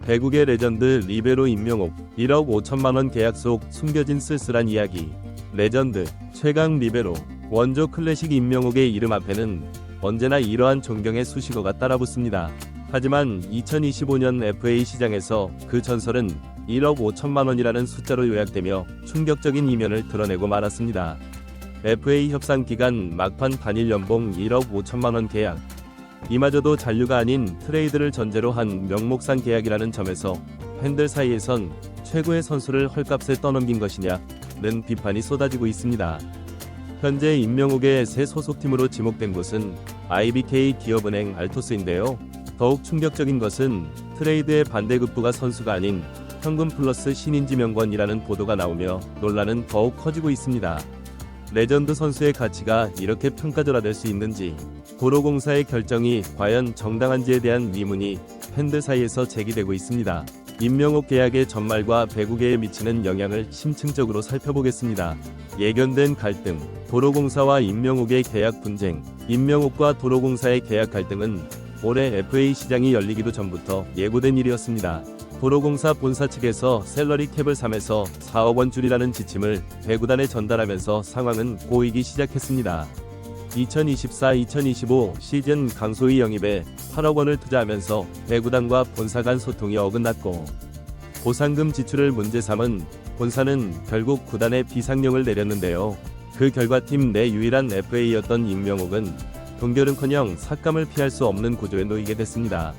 배국의 레전드 리베로 임명옥 1억 5천만원 계약 속 숨겨진 쓸쓸한 이야기. 레전드 최강 리베로 원조 클래식 임명옥의 이름 앞에는 언제나 이러한 존경의 수식어가 따라붙습니다. 하지만 2025년 FA 시장에서 그 전설은 1억 5천만원이라는 숫자로 요약되며 충격적인 이면을 드러내고 말았습니다. FA 협상 기간 막판 단일 연봉 1억 5천만원 계약. 이마저도 잔류가 아닌 트레이드를 전제로 한 명목상 계약이라는 점에서 팬들 사이에선 최고의 선수를 헐값에 떠넘긴 것이냐는 비판이 쏟아지고 있습니다. 현재 임명옥의 새 소속팀으로 지목된 곳은 IBK 기업은행 알토스인데요. 더욱 충격적인 것은 트레이드의 반대급부가 선수가 아닌 현금 플러스 신인 지명권이라는 보도가 나오며 논란은 더욱 커지고 있습니다. 레전드 선수의 가치가 이렇게 평가절하될 수 있는지, 도로공사의 결정이 과연 정당한지에 대한 의문이 팬들 사이에서 제기되고 있습니다. 임명옥 계약의 전말과 배구계에 미치는 영향을 심층적으로 살펴보겠습니다. 예견된 갈등, 도로공사와 임명옥의 계약 분쟁. 임명옥과 도로공사의 계약 갈등은 올해 FA 시장이 열리기도 전부터 예고된 일이었습니다. 도로공사 본사 측에서 셀러리 캡을 3에서 4억 원 줄이라는 지침을 배구단에 전달하면서 상황은 꼬이기 시작했습니다. 2024-2025 시즌 강소희 영입에 8억 원을 투자하면서 배구단과 본사 간 소통이 어긋났고, 보상금 지출을 문제 삼은 본사는 결국 구단에 비상령을 내렸는데요. 그 결과 팀 내 유일한 FA였던 임명옥은 동결은커녕 삭감을 피할 수 없는 구조에 놓이게 됐습니다.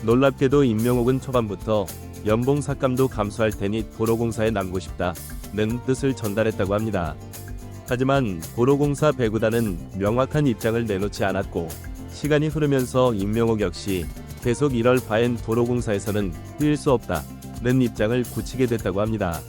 놀랍게도 임명옥은 초반부터 연봉 삭감도 감수할 테니 도로공사에 남고 싶다는 뜻을 전달했다고 합니다. 하지만 도로공사 배구단은 명확한 입장을 내놓지 않았고, 시간이 흐르면서 임명옥 역시 계속 이럴 바엔 도로공사에서는 뛰일 수 없다는 입장을 굳히게 됐다고 합니다.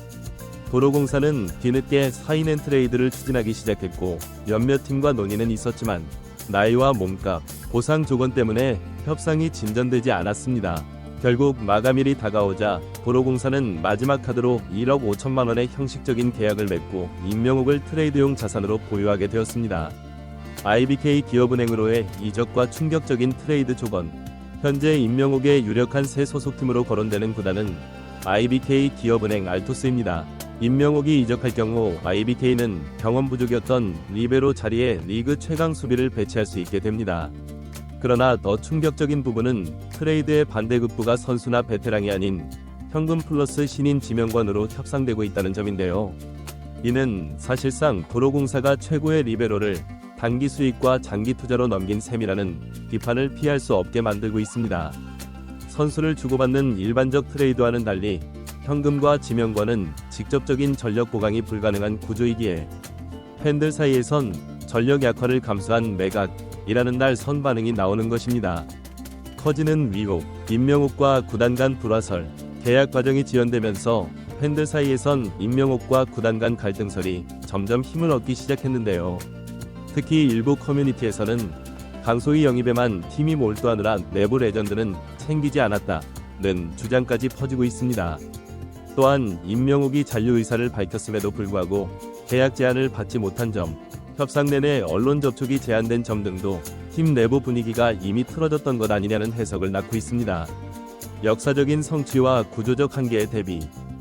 도로공사는 뒤늦게 사인앤 트레이드를 추진하기 시작했고, 몇몇 팀과 논의는 있었지만 나이와 몸값, 보상 조건 때문에 협상이 진전되지 않았습니다. 결국 마감일이 다가오자 도로공사는 마지막 카드로 1억 5천만원의 형식적인 계약을 맺고 임명옥을 트레이드용 자산으로 보유하게 되었습니다. IBK 기업은행으로의 이적과 충격적인 트레이드 조건. 현재 임명옥의 유력한 새 소속팀으로 거론되는 구단은 IBK 기업은행 알토스입니다. 임명옥이 이적할 경우 IBK는 경험 부족이었던 리베로 자리에 리그 최강 수비를 배치할 수 있게 됩니다. 그러나 더 충격적인 부분은 트레이드의 반대급부가 선수나 베테랑이 아닌 현금 플러스 신인 지명권으로 협상되고 있다는 점인데요. 이는 사실상 도로공사가 최고의 리베로를 단기 수익과 장기 투자로 넘긴 셈이라는 비판을 피할 수 없게 만들고 있습니다. 선수를 주고받는 일반적 트레이드와는 달리 현금과 지명권은 직접적인 전력 보강이 불가능한 구조이기에 팬들 사이에선 전력 약화를 감수한 매각이라는 날 선반응이 나오는 것입니다. 커지는 위복, 임명옥과 구단 간 불화설. 계약 과정이 지연되면서 팬들 사이에선 임명옥과 구단 간 갈등설이 점점 힘을 얻기 시작했는데요. 특히 일부 커뮤니티에서는 강소희 영입에만 팀이 몰두하느라 내부 레전드는 챙기지 않았다는 주장까지 퍼지고 있습니다. 또한 임명옥이 잔류 의사를 밝혔음에도 불구하고 계약 제안을 받지 못한 점, 협상 내내 언론 접촉이 제한된 점 등도 팀 내부 분위기가 이미 틀어졌던 것 아니냐는 해석을 낳고 있습니다. 역사적인 성취와 구조적 한계에 대비,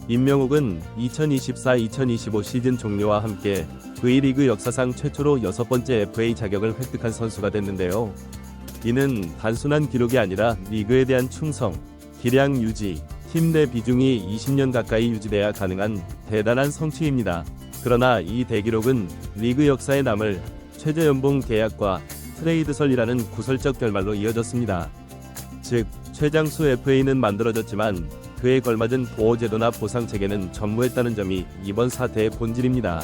임명옥은 2024-2025 시즌 종료와 함께 V리그 역사상 최초로 6번째 FA 자격을 획득한 선수가 됐는데요. 이는 단순한 기록이 아니라 리그에 대한 충성, 기량 유지, 팀 내 비중이 20년 가까이 유지돼야 가능한 대단한 성취입니다. 그러나 이 대기록은 리그 역사에 남을 최저연봉 계약과 트레이드설이라는 구설적 결말로 이어졌습니다. 즉, 최장수 FA는 만들어졌지만 그에 걸맞은 보호제도나 보상체계는 전무했다는 점이 이번 사태의 본질입니다.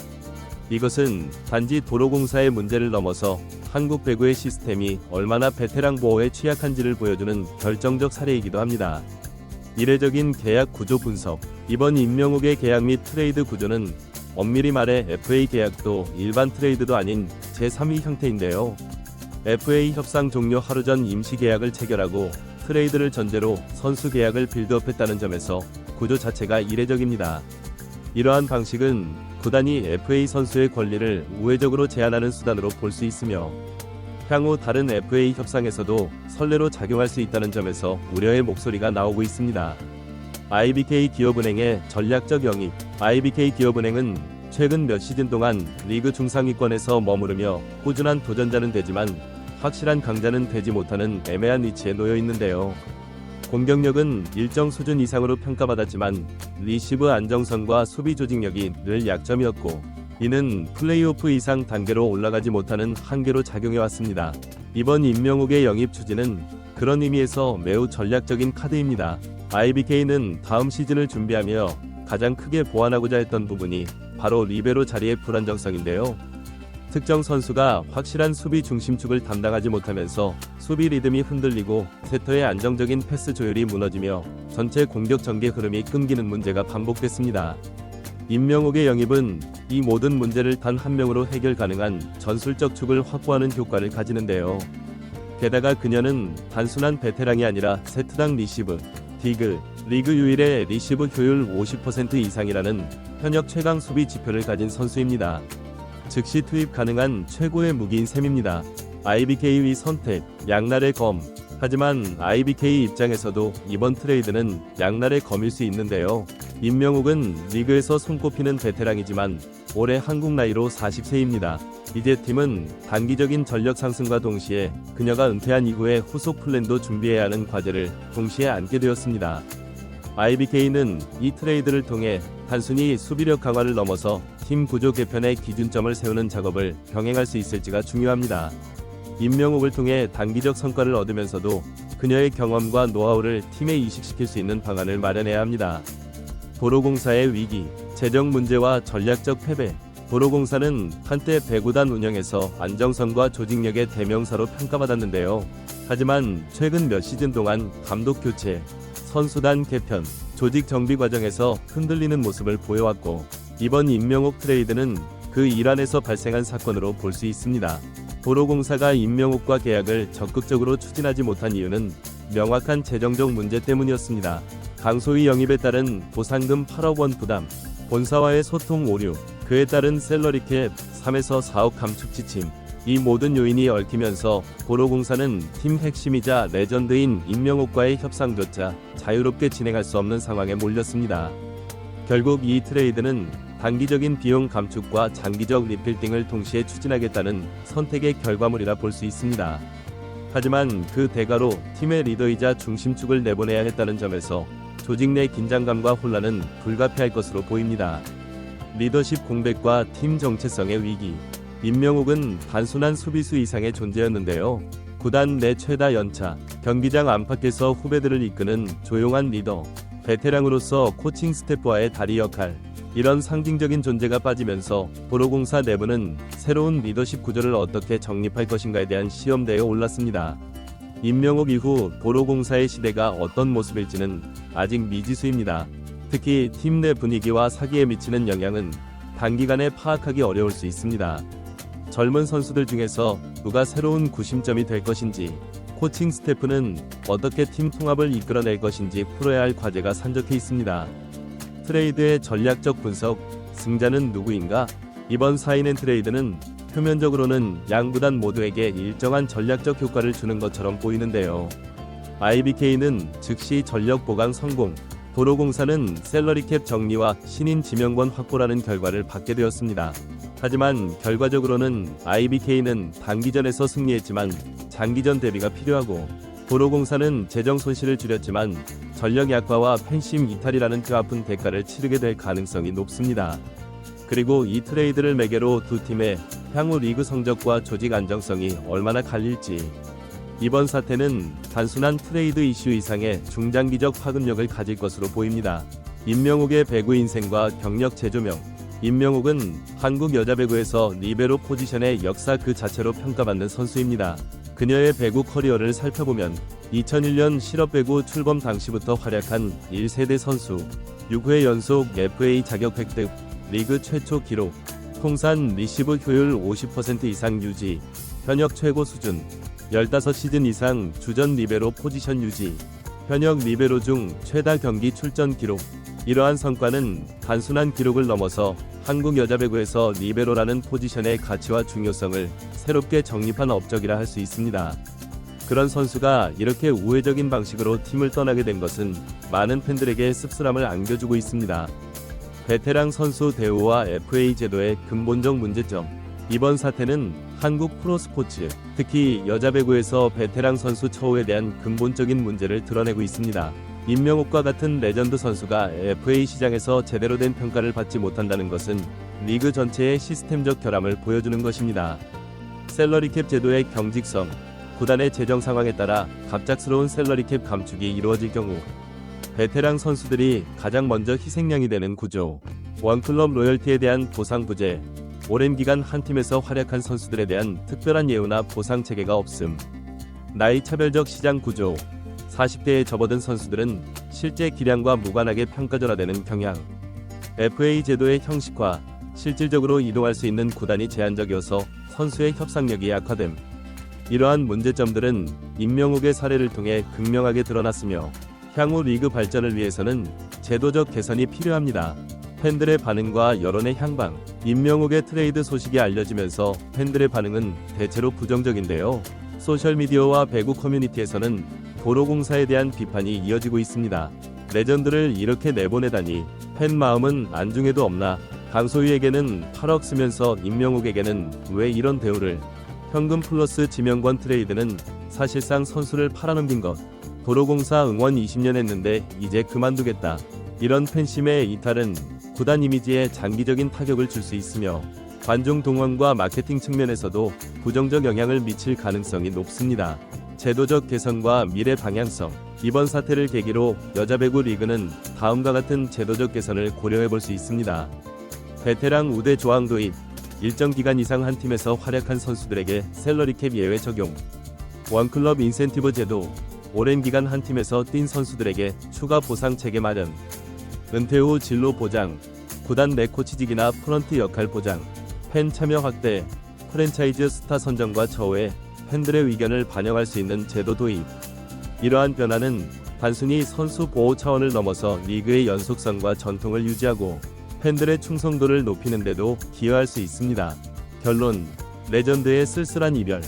이것은 단지 도로공사의 문제를 넘어서 한국 배구의 시스템이 얼마나 베테랑 보호에 취약한지를 보여주는 결정적 사례이기도 합니다. 이례적인 계약 구조 분석. 이번 임명옥의 계약 및 트레이드 구조는 엄밀히 말해 FA 계약도 일반 트레이드도 아닌 제3위 형태인데요. FA 협상 종료 하루 전 임시 계약을 체결하고 트레이드를 전제로 선수 계약을 빌드업했다는 점에서 구조 자체가 이례적입니다. 이러한 방식은 구단이 FA 선수의 권리를 우회적으로 제한하는 수단으로 볼 수 있으며, 향후 다른 FA 협상에서도 선례로 작용할 수 있다는 점에서 우려의 목소리가 나오고 있습니다. IBK 기업은행의 전략적 영입. IBK 기업은행은 최근 몇 시즌 동안 리그 중상위권에서 머무르며 꾸준한 도전자는 되지만 확실한 강자는 되지 못하는 애매한 위치에 놓여 있는데요. 공격력은 일정 수준 이상으로 평가받았지만 리시브 안정성과 수비 조직력이 늘 약점이었고, 이는 플레이오프 이상 단계로 올라가지 못하는 한계로 작용해왔습니다. 이번 임명욱의 영입 추진은 그런 의미에서 매우 전략적인 카드입니다. IBK는 다음 시즌을 준비하며 가장 크게 보완하고자 했던 부분이 바로 리베로 자리의 불안정성인데요. 특정 선수가 확실한 수비 중심축을 담당하지 못하면서 수비 리듬이 흔들리고 세터의 안정적인 패스 조율이 무너지며 전체 공격 전개 흐름이 끊기는 문제가 반복됐습니다. 임명욱의 영입은 이 모든 문제를 단 한 명으로 해결 가능한 전술적 축을 확보하는 효과를 가지는데요. 게다가 그녀는 단순한 베테랑이 아니라 세트당 리시브, 디그, 리그 유일의 리시브 효율 50% 이상이라는 현역 최강 수비 지표를 가진 선수입니다. 즉시 투입 가능한 최고의 무기인 셈입니다. IBK의 선택, 양날의 검. 하지만 IBK 입장에서도 이번 트레이드는 양날의 검일 수 있는데요. 임명욱은 리그에서 손꼽히는 베테랑이지만 올해 한국 나이로 40세입니다. 이제 팀은 단기적인 전력 상승과 동시에 그녀가 은퇴한 이후의 후속 플랜도 준비해야 하는 과제를 동시에 안게 되었습니다. IBK는 이 트레이드를 통해 단순히 수비력 강화를 넘어서 팀 구조 개편의 기준점을 세우는 작업을 병행할 수 있을지가 중요합니다. 임명욱을 통해 단기적 성과를 얻으면서도 그녀의 경험과 노하우를 팀에 이식시킬 수 있는 방안을 마련해야 합니다. 도로공사의 위기, 재정 문제와 전략적 패배. 도로공사는 한때 배구단 운영에서 안정성과 조직력의 대명사로 평가받았는데요. 하지만 최근 몇 시즌 동안 감독 교체, 선수단 개편, 조직 정비 과정에서 흔들리는 모습을 보여왔고, 이번 임명욱 트레이드는 그 일환에서 발생한 사건으로 볼 수 있습니다. 도로공사가 임명욱과 계약을 적극적으로 추진하지 못한 이유는 명확한 재정적 문제 때문이었습니다. 강소희 영입에 따른 보상금 8억 원 부담, 본사와의 소통 오류, 그에 따른 셀러리캡 3에서 4억 감축 지침, 이 모든 요인이 얽히면서 도로공사는 팀 핵심이자 레전드인 임명욱과의 협상조차 자유롭게 진행할 수 없는 상황에 몰렸습니다. 결국 이 트레이드는 단기적인 비용 감축과 장기적 리필딩을 동시에 추진하겠다는 선택의 결과물이라 볼 수 있습니다. 하지만 그 대가로 팀의 리더이자 중심축을 내보내야 했다는 점에서 조직 내 긴장감과 혼란은 불가피할 것으로 보입니다. 리더십 공백과 팀 정체성의 위기. 임명욱은 단순한 수비수 이상의 존재였는데요. 구단 내 최다 연차, 경기장 안팎에서 후배들을 이끄는 조용한 리더, 베테랑으로서 코칭 스태프와의 다리 역할, 이런 상징적인 존재가 빠지면서 도로공사 내부는 새로운 리더십 구조를 어떻게 정립할 것인가에 대한 시험대에 올랐습니다. 임명욱 이후 도로공사의 시대가 어떤 모습일지는 아직 미지수입니다. 특히 팀 내 분위기와 사기에 미치는 영향은 단기간에 파악하기 어려울 수 있습니다. 젊은 선수들 중에서 누가 새로운 구심점이 될 것인지, 코칭 스태프는 어떻게 팀 통합을 이끌어낼 것인지 풀어야 할 과제가 산적해 있습니다. 트레이드의 전략적 분석, 승자는 누구인가? 이번 사인앤 트레이드는 표면적으로는 양 구단 모두에게 일정한 전략적 효과를 주는 것처럼 보이는데요. IBK는 즉시 전력 보강 성공, 도로공사는 셀러리캡 정리와 신인 지명권 확보라는 결과를 받게 되었습니다. 하지만 결과적으로는 IBK는 단기전에서 승리했지만 장기전 대비가 필요하고, 도로공사는 재정 손실을 줄였지만 전력 약화와 팬심 이탈이라는 그 아픈 대가를 치르게 될 가능성이 높습니다. 그리고 이 트레이드를 매개로 두 팀의 향후 리그 성적과 조직 안정성이 얼마나 갈릴지. 이번 사태는 단순한 트레이드 이슈 이상의 중장기적 파급력을 가질 것으로 보입니다. 임명욱의 배구 인생과 경력 재조명. 임명욱은 한국 여자 배구에서 리베로 포지션의 역사 그 자체로 평가받는 선수입니다. 그녀의 배구 커리어를 살펴보면 2001년 실업배구 출범 당시부터 활약한 1세대 선수, 6회 연속 FA 자격 획득, 리그 최초 기록, 통산 리시브 효율 50% 이상 유지, 현역 최고 수준, 15시즌 이상 주전 리베로 포지션 유지, 현역 리베로 중 최다 경기 출전 기록. 이러한 성과는 단순한 기록을 넘어서 한국 여자 배구에서 리베로라는 포지션의 가치와 중요성을 새롭게 정립한 업적이라 할 수 있습니다. 그런 선수가 이렇게 우회적인 방식으로 팀을 떠나게 된 것은 많은 팬들에게 씁쓸함을 안겨주고 있습니다. 베테랑 선수 대우와 FA 제도의 근본적 문제점. 이번 사태는 한국 프로스포츠, 특히 여자 배구에서 베테랑 선수 처우에 대한 근본적인 문제를 드러내고 있습니다. 임명옥과 같은 레전드 선수가 FA 시장에서 제대로 된 평가를 받지 못한다는 것은 리그 전체의 시스템적 결함을 보여주는 것입니다. 셀러리캡 제도의 경직성, 구단의 재정 상황에 따라 갑작스러운 셀러리캡 감축이 이루어질 경우 베테랑 선수들이 가장 먼저 희생양이 되는 구조, 원클럽 로열티에 대한 보상 부재, 오랜 기간 한 팀에서 활약한 선수들에 대한 특별한 예우나 보상 체계가 없음, 나이 차별적 시장 구조, 40대에 접어든 선수들은 실제 기량과 무관하게 평가절하되는 경향, FA 제도의 형식화, 실질적으로 이동할 수 있는 구단이 제한적이어서 선수의 협상력이 약화됨. 이러한 문제점들은 임명옥의 사례를 통해 극명하게 드러났으며 향후 리그 발전을 위해서는 제도적 개선이 필요합니다. 팬들의 반응과 여론의 향방. 임명옥의 트레이드 소식이 알려지면서 팬들의 반응은 대체로 부정적인데요. 소셜미디어와 배구 커뮤니티에서는 도로공사에 대한 비판이 이어지고 있습니다. 레전드를 이렇게 내보내다니 팬 마음은 안중에도 없나. 강소희에게는 8억 쓰면서 임명옥에게는 왜 이런 대우를. 현금 플러스 지명권 트레이드는 사실상 선수를 팔아넘긴 것. 도로공사 응원 20년 했는데 이제 그만두겠다. 이런 팬심의 이탈은 구단 이미지에 장기적인 타격을 줄 수 있으며 관중 동원과 마케팅 측면에서도 부정적 영향을 미칠 가능성이 높습니다. 제도적 개선과 미래 방향성. 이번 사태를 계기로 여자 배구 리그는 다음과 같은 제도적 개선을 고려해 볼 수 있습니다. 베테랑 우대 조항 도입. 일정 기간 이상 한 팀에서 활약한 선수들에게 셀러리캡 예외 적용. 원클럽 인센티브 제도. 오랜 기간 한 팀에서 뛴 선수들에게 추가 보상 체계 마련. 은퇴 후 진로 보장. 구단 내 코치직이나 프런트 역할 보장. 팬 참여 확대. 프랜차이즈 스타 선정과 처우에 팬들의 의견을 반영할 수 있는 제도 도입. 이러한 변화는 단순히 선수 보호 차원을 넘어서 리그의 연속성과 전통을 유지하고 팬들의 충성도를 높이는 데도 기여할 수 있습니다. 결론. 레전드의 쓸쓸한 이별.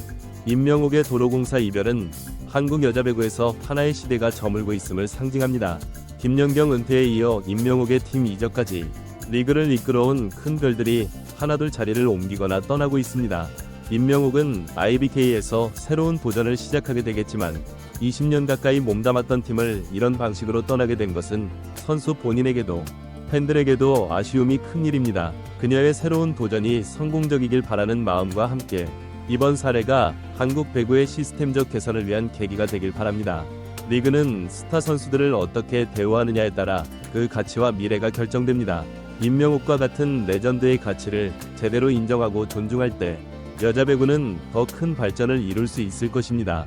임명옥의 도로공사 이별은 한국 여자배구에서 하나의 시대가 저물고 있음을 상징합니다. 김연경 은퇴에 이어 임명옥의 팀 이적까지 리그를 이끌어온 큰 별들이 하나둘 자리를 옮기거나 떠나고 있습니다. 임명옥은 IBK에서 새로운 도전을 시작하게 되겠지만 20년 가까이 몸담았던 팀을 이런 방식으로 떠나게 된 것은 선수 본인에게도 팬들에게도 아쉬움이 큰 일입니다. 그녀의 새로운 도전이 성공적이길 바라는 마음과 함께 이번 사례가 한국 배구의 시스템적 개선을 위한 계기가 되길 바랍니다. 리그는 스타 선수들을 어떻게 대우하느냐에 따라 그 가치와 미래가 결정됩니다. 임명옥과 같은 레전드의 가치를 제대로 인정하고 존중할 때 여자 배구는 더 큰 발전을 이룰 수 있을 것입니다.